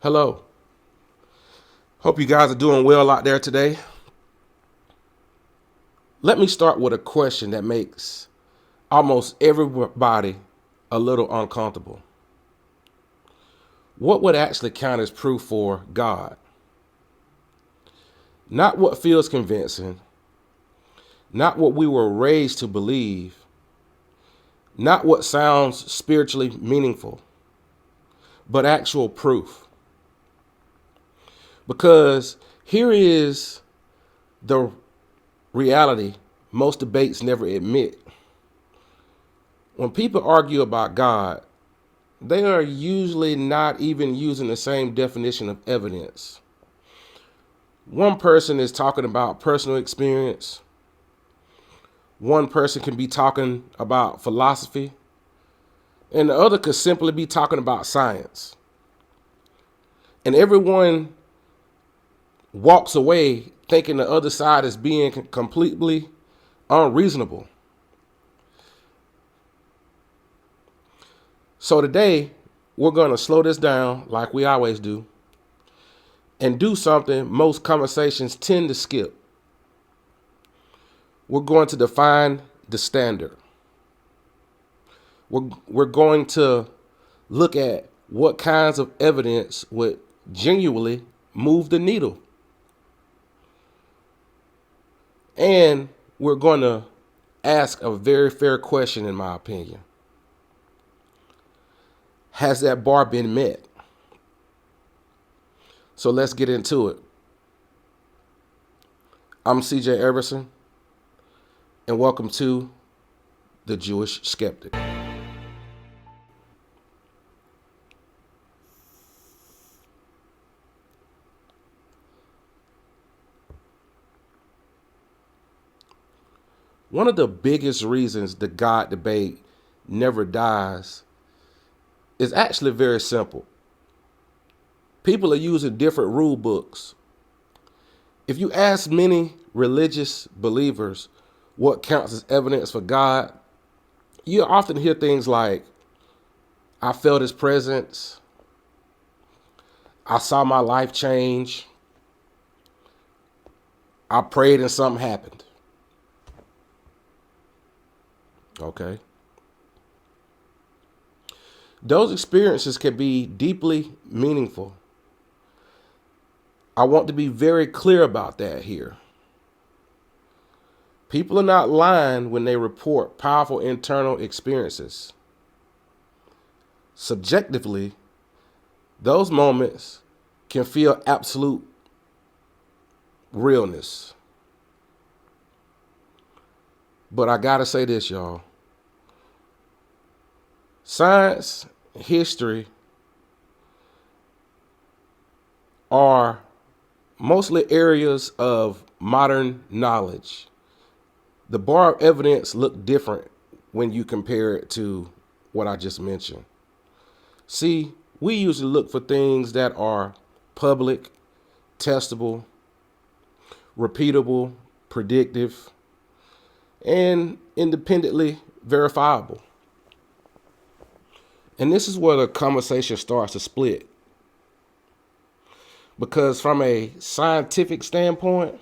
Hello. Hope you guys are doing well out there today. Let me start with a question that makes almost everybody a little uncomfortable. What would actually count as proof for God? Not what feels convincing, not what we were raised to believe, not what sounds spiritually meaningful, but actual proof. Because here is the reality most debates never admit. When people argue about God, they are usually not even using the same definition of evidence. One person is talking about personal experience. One person can be talking about philosophy. And the other could simply be talking about science. And everyone walks away thinking the other side is being completely unreasonable. So today, we're going to slow this down like we always do and do something most conversations tend to skip. We're going to define the standard. We're going to look at what kinds of evidence would genuinely move the needle. And we're going to ask a very fair question, in my opinion. Has that bar been met? So let's get into it. I'm CJ Everson, and welcome to the Jewish Skeptic. One of the biggest reasons the God debate never dies is actually very simple. People are using different rule books. If you ask many religious believers what counts as evidence for God, you often hear things like, I felt his presence, I saw my life change, I prayed and something happened. Okay. Those experiences can be deeply meaningful. I want to be very clear about that here. People are not lying when they report powerful internal experiences. Subjectively, those moments can feel absolute realness. But I gotta say this, y'all. Science, history are mostly areas of modern knowledge. The bar of evidence look different when you compare it to what I just mentioned. See, we usually look for things that are public, testable, repeatable, predictive, and independently verifiable. And this is where the conversation starts to split. Because from a scientific standpoint,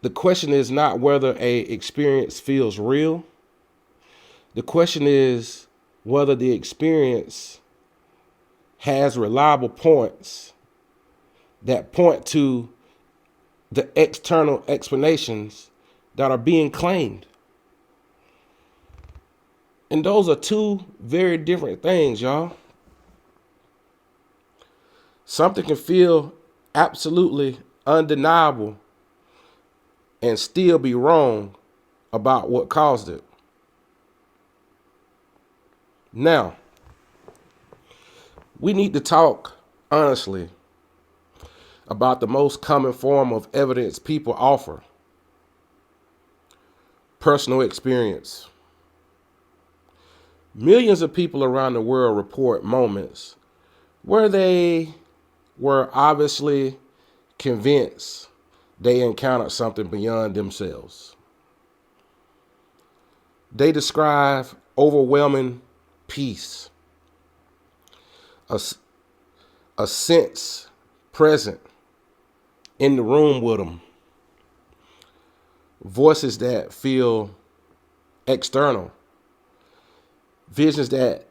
the question is not whether a experience feels real. The question is whether the experience has reliable points that point to the external explanations that are being claimed. And those are two very different things, y'all. Something can feel absolutely undeniable and still be wrong about what caused it. Now, we need to talk honestly about the most common form of evidence people offer: personal experience. Millions of people around the world report moments where they were obviously convinced they encountered something beyond themselves. They describe overwhelming peace, a a sense present in the room with them. Voices that feel external. Visions that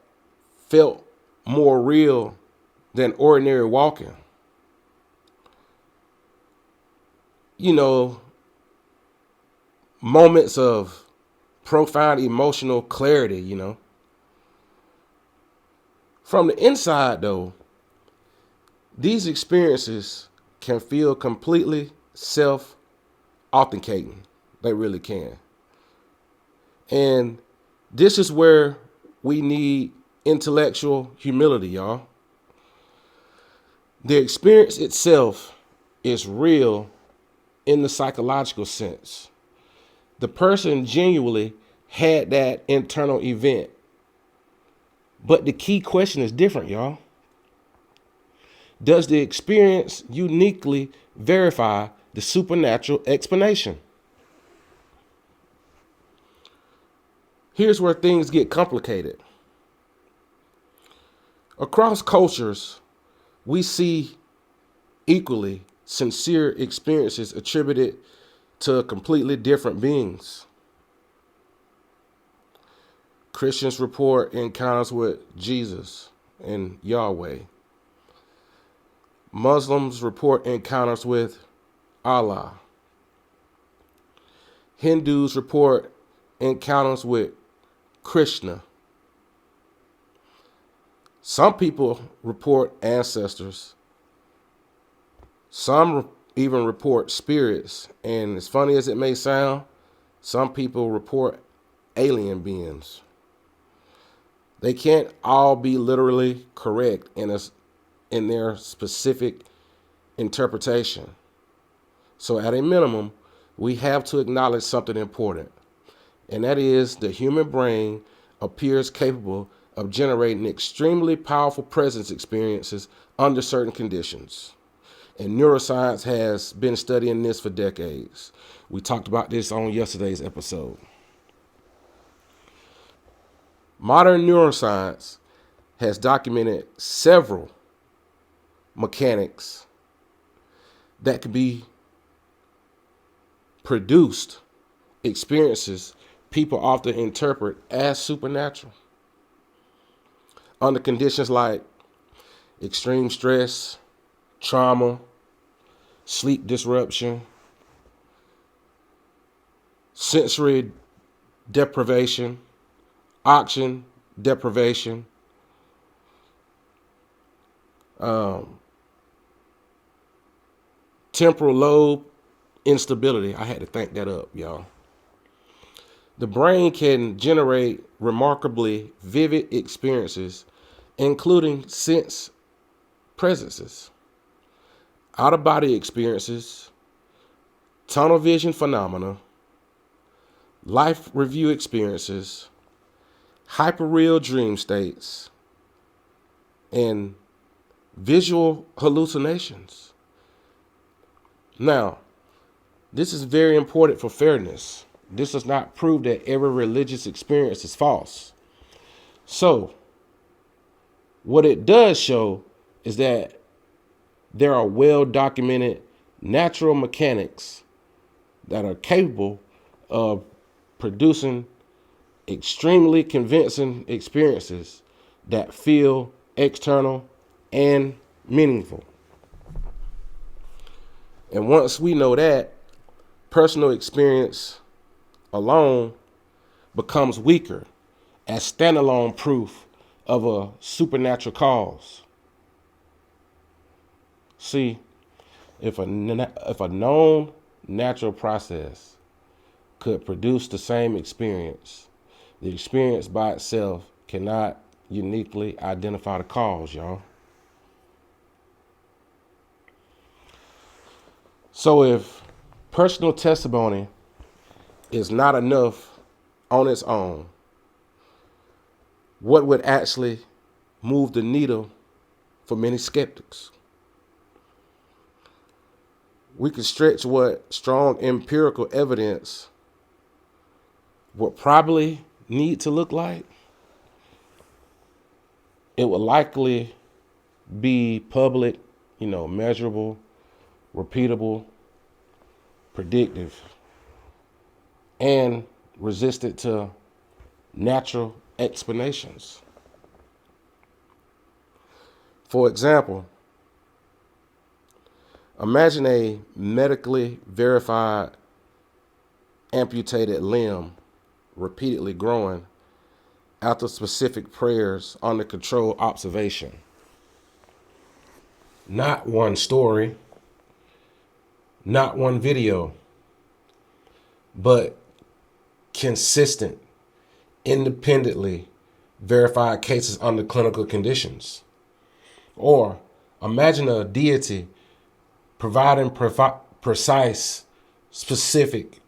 felt more real than ordinary walking. You know, moments of profound emotional clarity, you know. From the inside, though, these experiences can feel completely self-authenticating. They really can. And this is where we need intellectual humility, y'all. The experience itself is real in the psychological sense. The person genuinely had that internal event. But the key question is different, y'all. Does the experience uniquely verify the supernatural explanation? Here's where things get complicated. Across cultures, we see equally sincere experiences attributed to completely different beings. Christians report encounters with Jesus and Yahweh. Muslims report encounters with Allah. Hindus report encounters with Krishna. Some people report ancestors. Some even report spirits. And as funny as it may sound, some people report alien beings. They can't all be literally correct in their specific interpretation. So at a minimum, we have to acknowledge something important. And that is the human brain appears capable of generating extremely powerful presence experiences under certain conditions. And neuroscience has been studying this for decades. We talked about this on yesterday's episode. Modern neuroscience has documented several mechanics that can be produced experiences people often interpret as supernatural under conditions like extreme stress, trauma, sleep disruption, sensory deprivation, oxygen deprivation, temporal lobe instability. I had to think that up, y'all. The brain can generate remarkably vivid experiences, including sense presences, out-of-body experiences, tunnel vision phenomena, life review experiences, hyperreal dream states, and visual hallucinations. Now, this is very important for fairness. This does not prove that every religious experience is false. So, what it does show is that there are well-documented natural mechanics that are capable of producing extremely convincing experiences that feel external and meaningful. And once we know that, personal experience alone becomes weaker as standalone proof of a supernatural cause. See, if a known natural process could produce the same experience, the experience by itself cannot uniquely identify the cause, y'all. So if personal testimony is not enough on its own, what would actually move the needle for many skeptics? We could stretch what strong empirical evidence would probably need to look like. It would likely be public, measurable, repeatable, predictive, and resistant to natural explanations. For example, imagine a medically verified amputated limb repeatedly growing after specific prayers under controlled observation. Not one story, not one video, but consistent, independently verified cases under clinical conditions. Or imagine a deity providing precise, specific,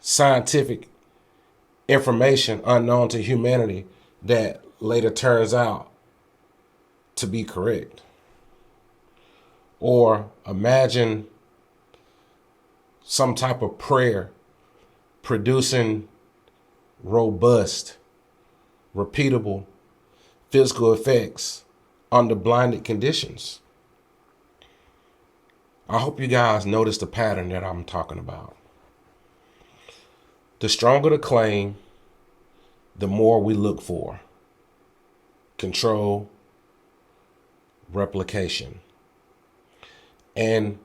scientific information unknown to humanity that later turns out to be correct. Or imagine some type of prayer producing robust, repeatable physical effects under blinded conditions. I hope you guys notice the pattern that I'm talking about. The stronger the claim, the more we look for control, replication, and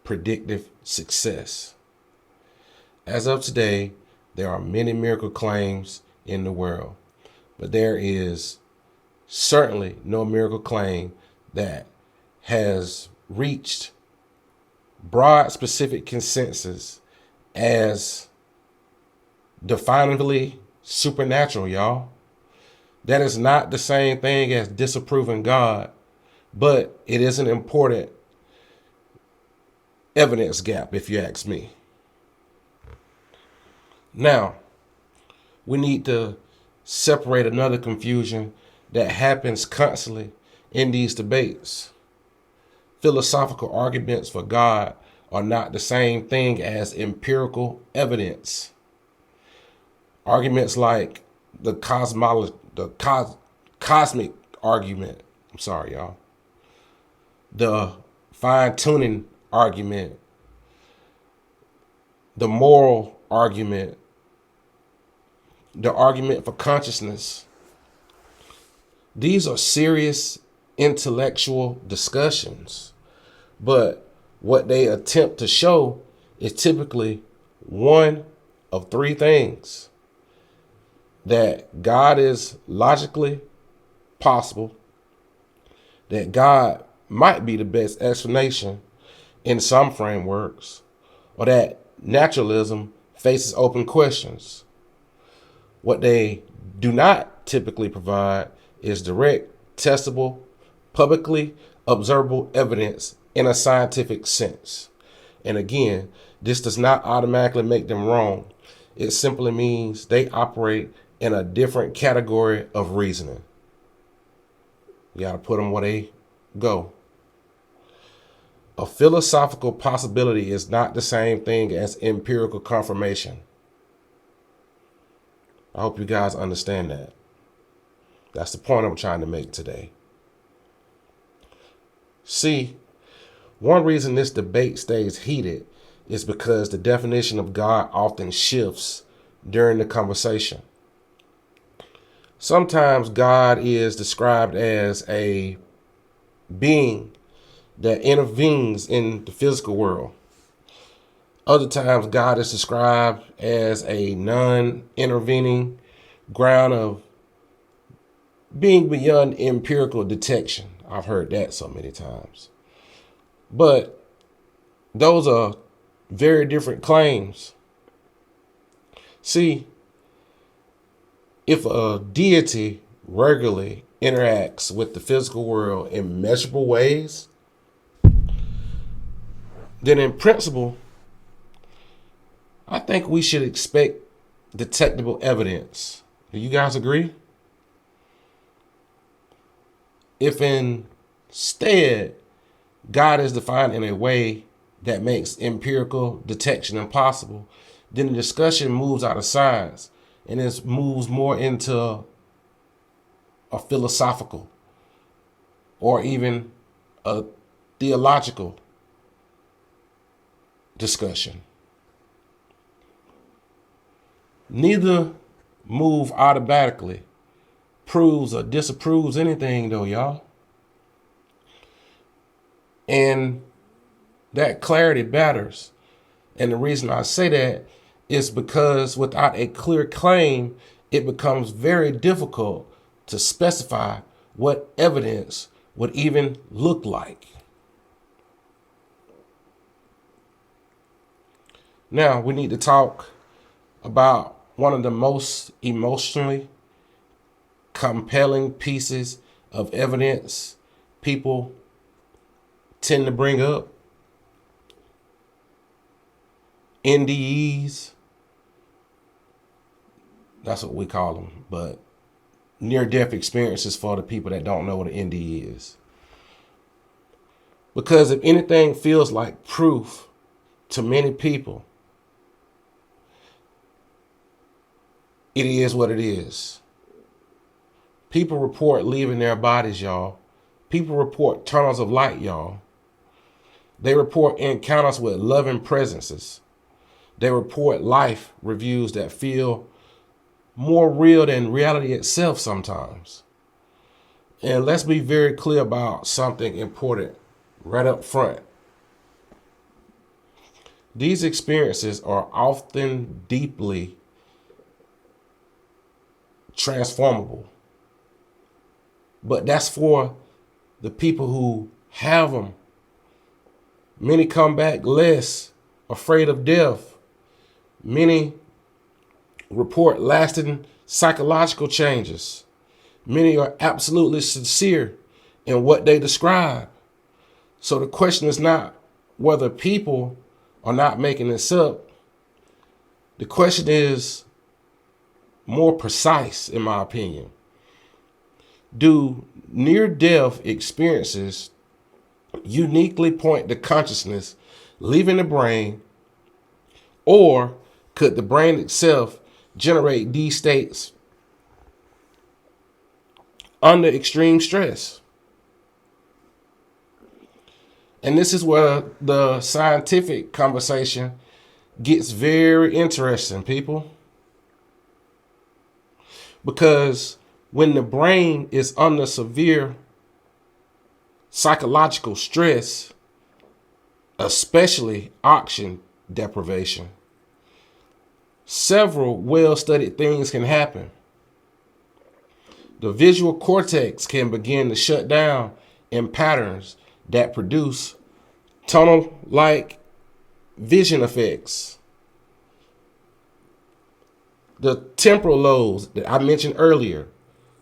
predictive success. As of today, there are many miracle claims in the world, but there is certainly no miracle claim that has reached broad specific consensus as definably supernatural, y'all. That is not the same thing as disapproving God, but it is an important evidence gap, if you ask me. Now, we need to separate another confusion that happens constantly in these debates. Philosophical arguments for God are not the same thing as empirical evidence. Arguments like the cosmic argument, I'm sorry, y'all, the fine-tuning argument, the moral argument, the argument for consciousness. These are serious intellectual discussions, but what they attempt to show is typically one of three things: that God is logically possible, that God might be the best explanation in some frameworks, or that naturalism faces open questions. What they do not typically provide is direct, testable, publicly observable evidence in a scientific sense. And again, this does not automatically make them wrong. It simply means they operate in a different category of reasoning. You got to put them where they go. A philosophical possibility is not the same thing as empirical confirmation. I hope you guys understand that. That's the point I'm trying to make today. See, one reason this debate stays heated is because the definition of God often shifts during the conversation. Sometimes God is described as a being that intervenes in the physical world. Other times God is described as a non-intervening ground of being beyond empirical detection. I've heard that so many times. But those are very different claims. See, if a deity regularly interacts with the physical world in measurable ways, then in principle, I think we should expect detectable evidence. Do you guys agree? If instead God is defined in a way that makes empirical detection impossible, then the discussion moves out of science and it moves more into a philosophical or even a theological discussion. Neither move automatically proves or disapproves anything, though, y'all. And that clarity matters. And the reason I say that is because without a clear claim, it becomes very difficult to specify what evidence would even look like. Now, we need to talk about one of the most emotionally compelling pieces of evidence people tend to bring up: NDEs. That's what we call them, but near-death experiences for the people that don't know what an NDE is. Because if anything feels like proof to many people, it is what it is. People report leaving their bodies, y'all. People report tunnels of light, y'all. They report encounters with loving presences. They report life reviews that feel more real than reality itself sometimes. And let's be very clear about something important right up front. These experiences are often deeply transformable. But that's for the people who have them. Many come back less afraid of death. Many report lasting psychological changes. Many are absolutely sincere in what they describe. So the question is not whether people are not making this up. The question is more precise, in my opinion. Do near-death experiences uniquely point to consciousness leaving the brain, or could the brain itself generate these states under extreme stress? And this is where the scientific conversation gets very interesting, people. Because when the brain is under severe psychological stress, especially oxygen deprivation, several well-studied things can happen. The visual cortex can begin to shut down in patterns that produce tunnel-like vision effects. The temporal lobes that I mentioned earlier,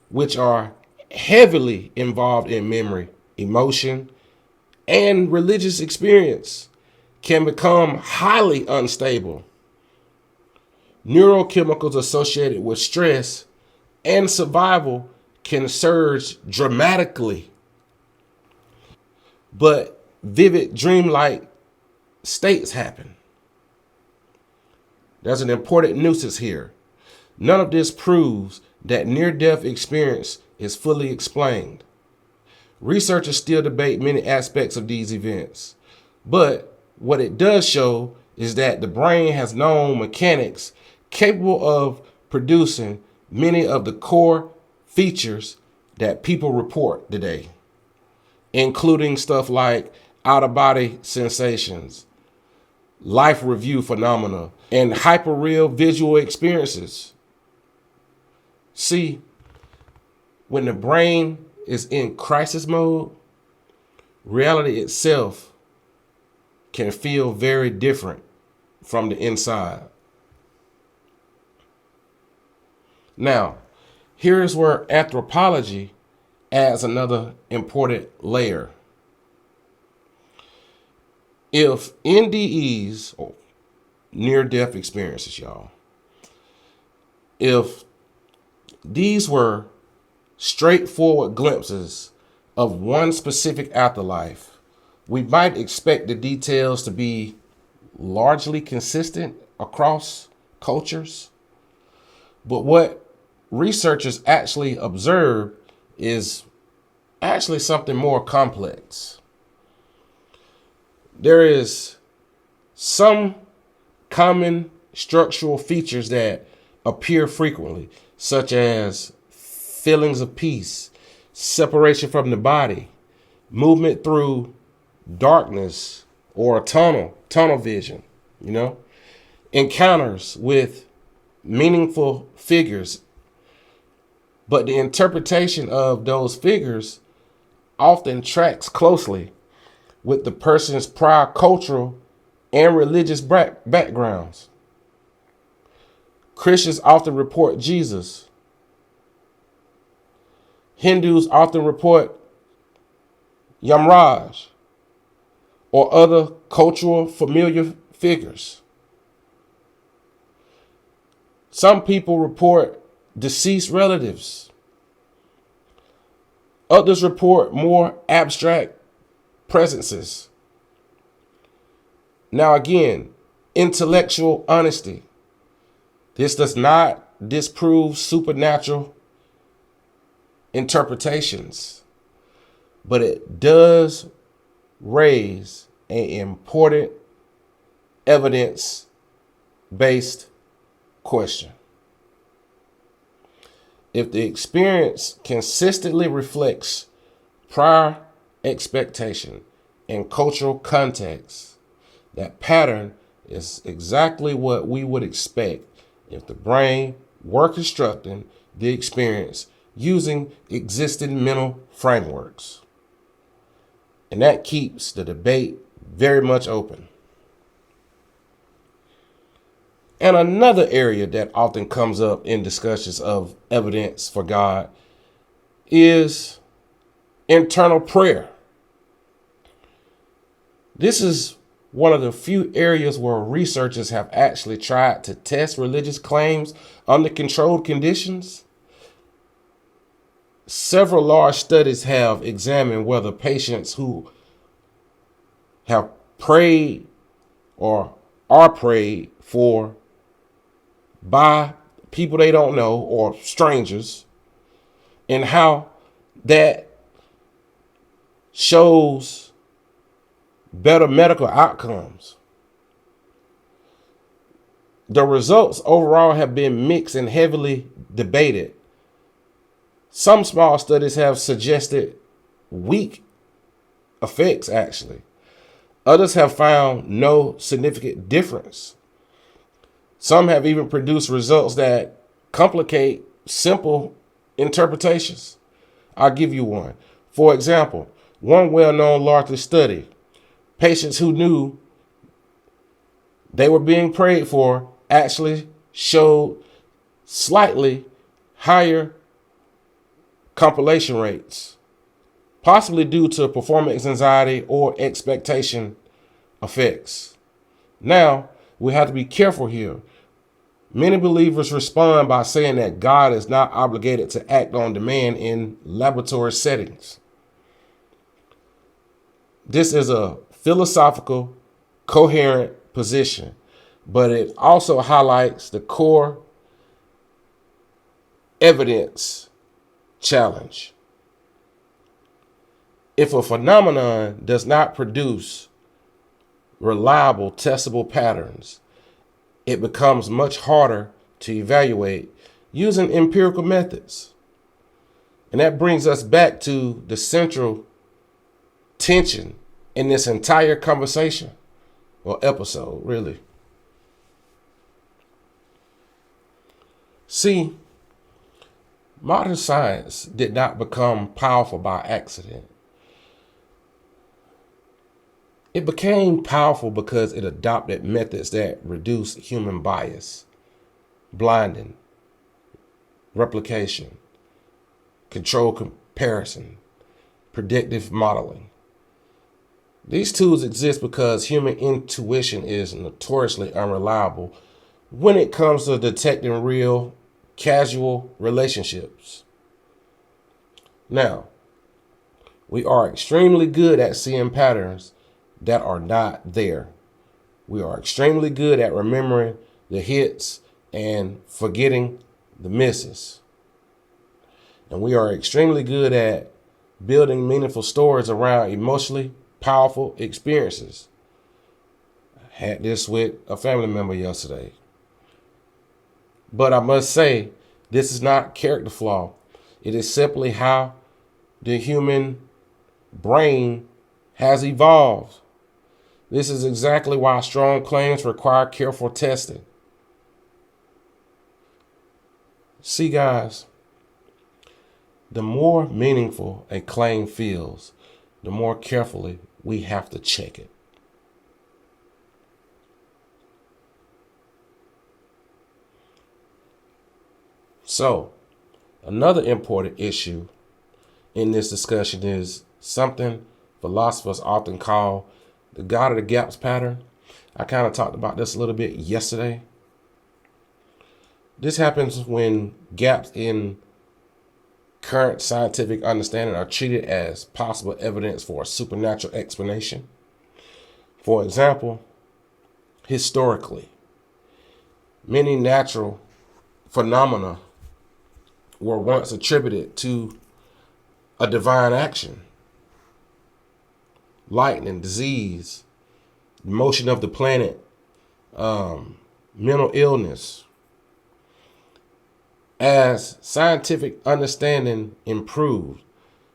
which are heavily involved in memory, emotion, and religious experience, can become highly unstable. Neurochemicals associated with stress and survival can surge dramatically. But vivid dreamlike states happen. There's an important nuisance here. None of this proves that near-death experience is fully explained. Researchers still debate many aspects of these events, but what it does show is that the brain has known mechanics capable of producing many of the core features that people report today, including stuff like out-of-body sensations, life review phenomena, and hyperreal visual experiences. See, when the brain is in crisis mode, reality itself can feel very different from the inside. Now, here's where anthropology adds another important layer. If NDEs, or near-death experiences, y'all, if these were straightforward glimpses of one specific afterlife, we might expect the details to be largely consistent across cultures. But what researchers actually observe is actually something more complex. There is some common structural features that appear frequently, such as feelings of peace, separation from the body, movement through darkness or tunnel vision, encounters with meaningful figures. But the interpretation of those figures often tracks closely with the person's prior cultural and religious backgrounds. Christians often report Jesus. Hindus often report Yamraj or other cultural familiar figures. Some people report deceased relatives. Others report more abstract presences. Now again, intellectual honesty. This does not disprove supernatural interpretations, but it does raise an important evidence-based question. If the experience consistently reflects prior expectation and cultural context, that pattern is exactly what we would expect if the brain were constructing the experience using existing mental frameworks. And that keeps the debate very much open. And another area that often comes up in discussions of evidence for God is internal prayer. This is one of the few areas where researchers have actually tried to test religious claims under controlled conditions. Several large studies have examined whether patients who have prayed or are prayed for by people they don't know or strangers, and how that shows better medical outcomes. The results overall have been mixed and heavily debated. Some small studies have suggested weak effects, actually. Others have found no significant difference. Some have even produced results that complicate simple interpretations. I'll give you one. For example, one well-known largely study, patients who knew they were being prayed for actually showed slightly higher compilation rates, possibly due to performance anxiety or expectation effects. Now, we have to be careful here. Many believers respond by saying that God is not obligated to act on demand in laboratory settings. This is a philosophical, coherent position, but it also highlights the core evidence challenge. If a phenomenon does not produce reliable, testable patterns, it becomes much harder to evaluate using empirical methods. And that brings us back to the central tension in this entire conversation, or episode, really. See, modern science did not become powerful by accident. It became powerful because it adopted methods that reduce human bias, blinding, replication, control comparison, predictive modeling. These tools exist because human intuition is notoriously unreliable when it comes to detecting real, casual relationships. Now, we are extremely good at seeing patterns that are not there. We are extremely good at remembering the hits and forgetting the misses. And we are extremely good at building meaningful stories around emotionally powerful experiences. I had this with a family member yesterday. But I must say, this is not character flaw. It is simply how the human brain has evolved. This is exactly why strong claims require careful testing. See, guys, the more meaningful a claim feels, the more carefully we have to check it. So, another important issue in this discussion is something philosophers often call the God of the gaps pattern. I kind of talked about this a little bit yesterday. This happens when gaps in current scientific understanding are treated as possible evidence for a supernatural explanation. For example, historically, many natural phenomena were once attributed to a divine action. Lightning, disease, motion of the planet, mental illness. As scientific understanding improved,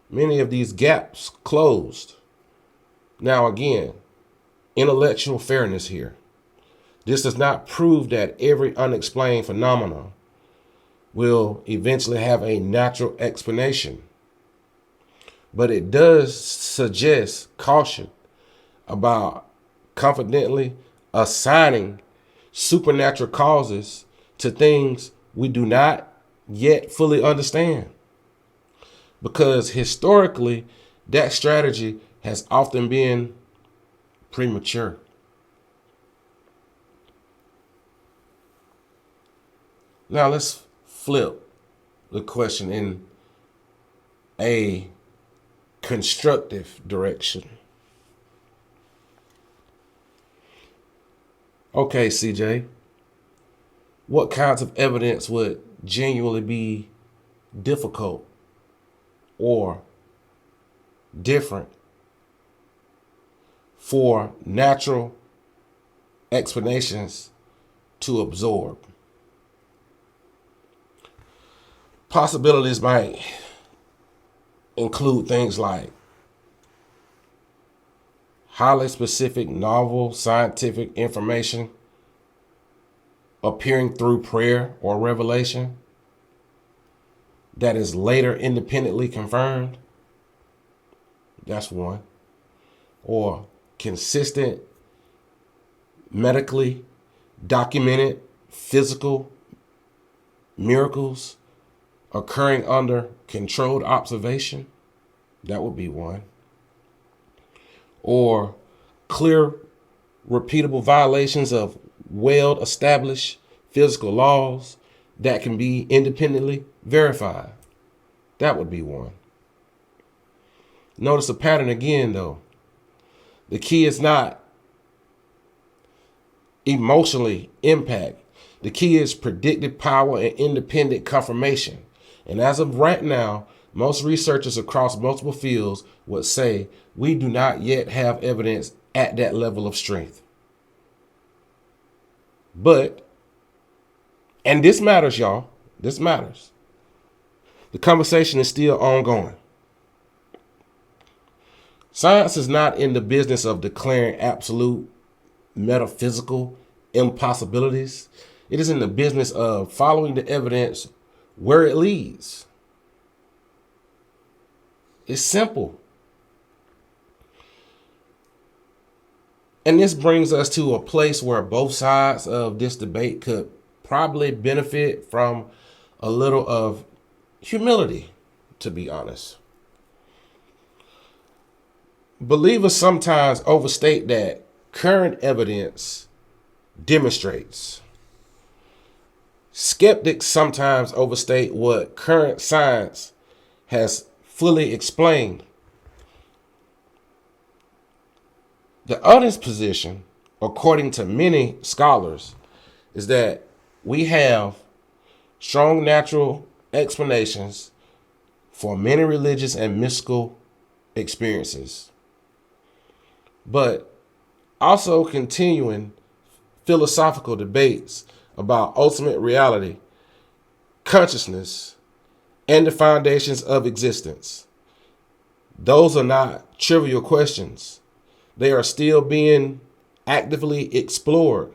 many of these gaps closed. Now again, intellectual fairness here. This does not prove that every unexplained phenomenon will eventually have a natural explanation. But it does suggest caution about confidently assigning supernatural causes to things we do not yet fully understand. Because historically, that strategy has often been premature. Now let's flip the question in a constructive direction. Okay, CJ, what kinds of evidence would genuinely be difficult or different for natural explanations to absorb? Possibilities might include things like highly specific novel scientific information appearing through prayer or revelation that is later independently confirmed. That's one. Or consistent, medically documented physical miracles occurring under controlled observation. That would be one. Or clear, repeatable violations of well-established physical laws that can be independently verified. That would be one. Notice the pattern again, though. The key is not emotionally impact. The key is predictive power and independent confirmation. And as of right now, most researchers across multiple fields would say we do not yet have evidence at that level of strength. But, and this matters, y'all, this matters. The conversation is still ongoing. Science is not in the business of declaring absolute metaphysical impossibilities. It is in the business of following the evidence where it leads. It's simple. And this brings us to a place where both sides of this debate could probably benefit from a little of humility, to be honest. Believers sometimes overstate that current evidence demonstrates. Skeptics sometimes overstate what current science has fully explained. The honest position, according to many scholars, is that we have strong natural explanations for many religious and mystical experiences, but also continuing philosophical debates about ultimate reality, consciousness, and the foundations of existence. Those are not trivial questions. They are still being actively explored,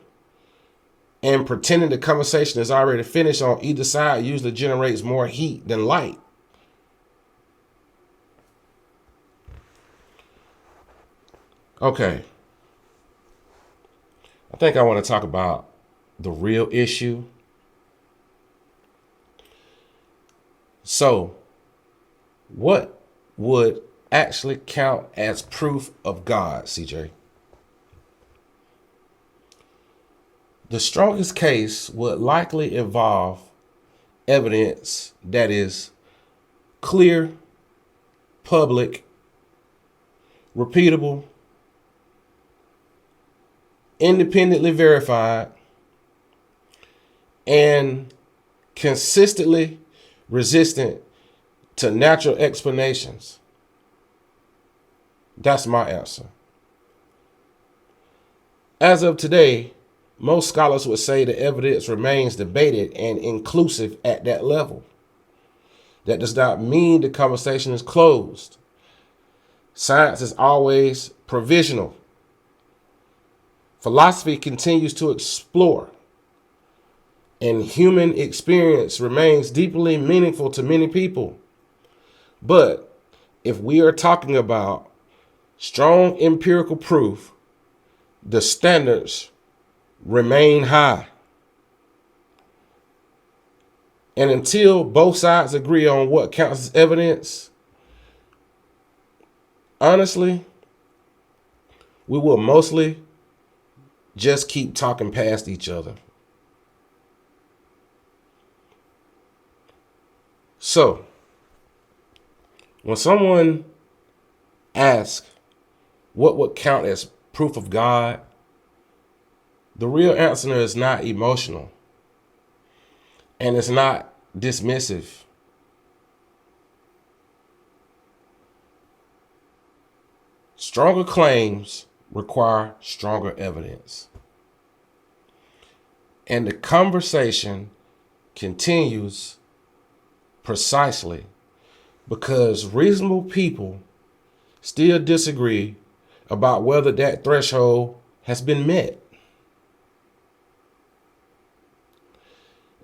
and pretending the conversation is already finished on either side usually generates more heat than light. Okay. I think I want to talk about the real issue. So, what would actually count as proof of God, CJ? The strongest case would likely involve evidence that is clear, public, repeatable, independently verified, and consistently resistant to natural explanations. That's my answer. As of today, most scholars would say the evidence remains debated and inclusive at that level. That does not mean the conversation is closed. Science is always provisional. Philosophy continues to explore, and human experience remains deeply meaningful to many people. But if we are talking about strong empirical proof, the standards remain high. And until both sides agree on what counts as evidence, honestly, we will mostly just keep talking past each other. So, when someone asks what would count as proof of God, the real answer is not emotional, and it's not dismissive. Stronger claims require stronger evidence. And the conversation continues precisely because reasonable people still disagree about whether that threshold has been met.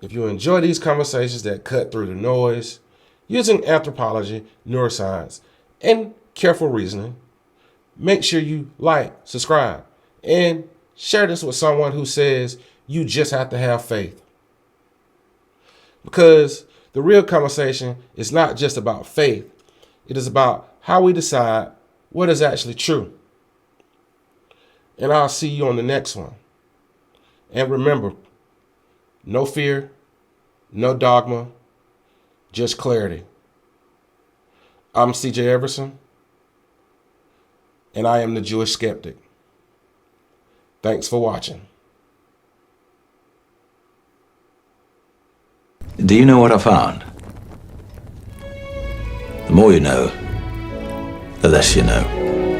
If you enjoy these conversations that cut through the noise, using anthropology, neuroscience, and careful reasoning, make sure you like, subscribe, and share this with someone who says you just have to have faith. Because the real conversation is not just about faith. It is about how we decide what is actually true. And I'll see you on the next one. And remember, no fear, no dogma, just clarity. I'm CJ Everson, and I am the Jewish Skeptic. Thanks for watching. Do you know what I found? The more you know, the less you know.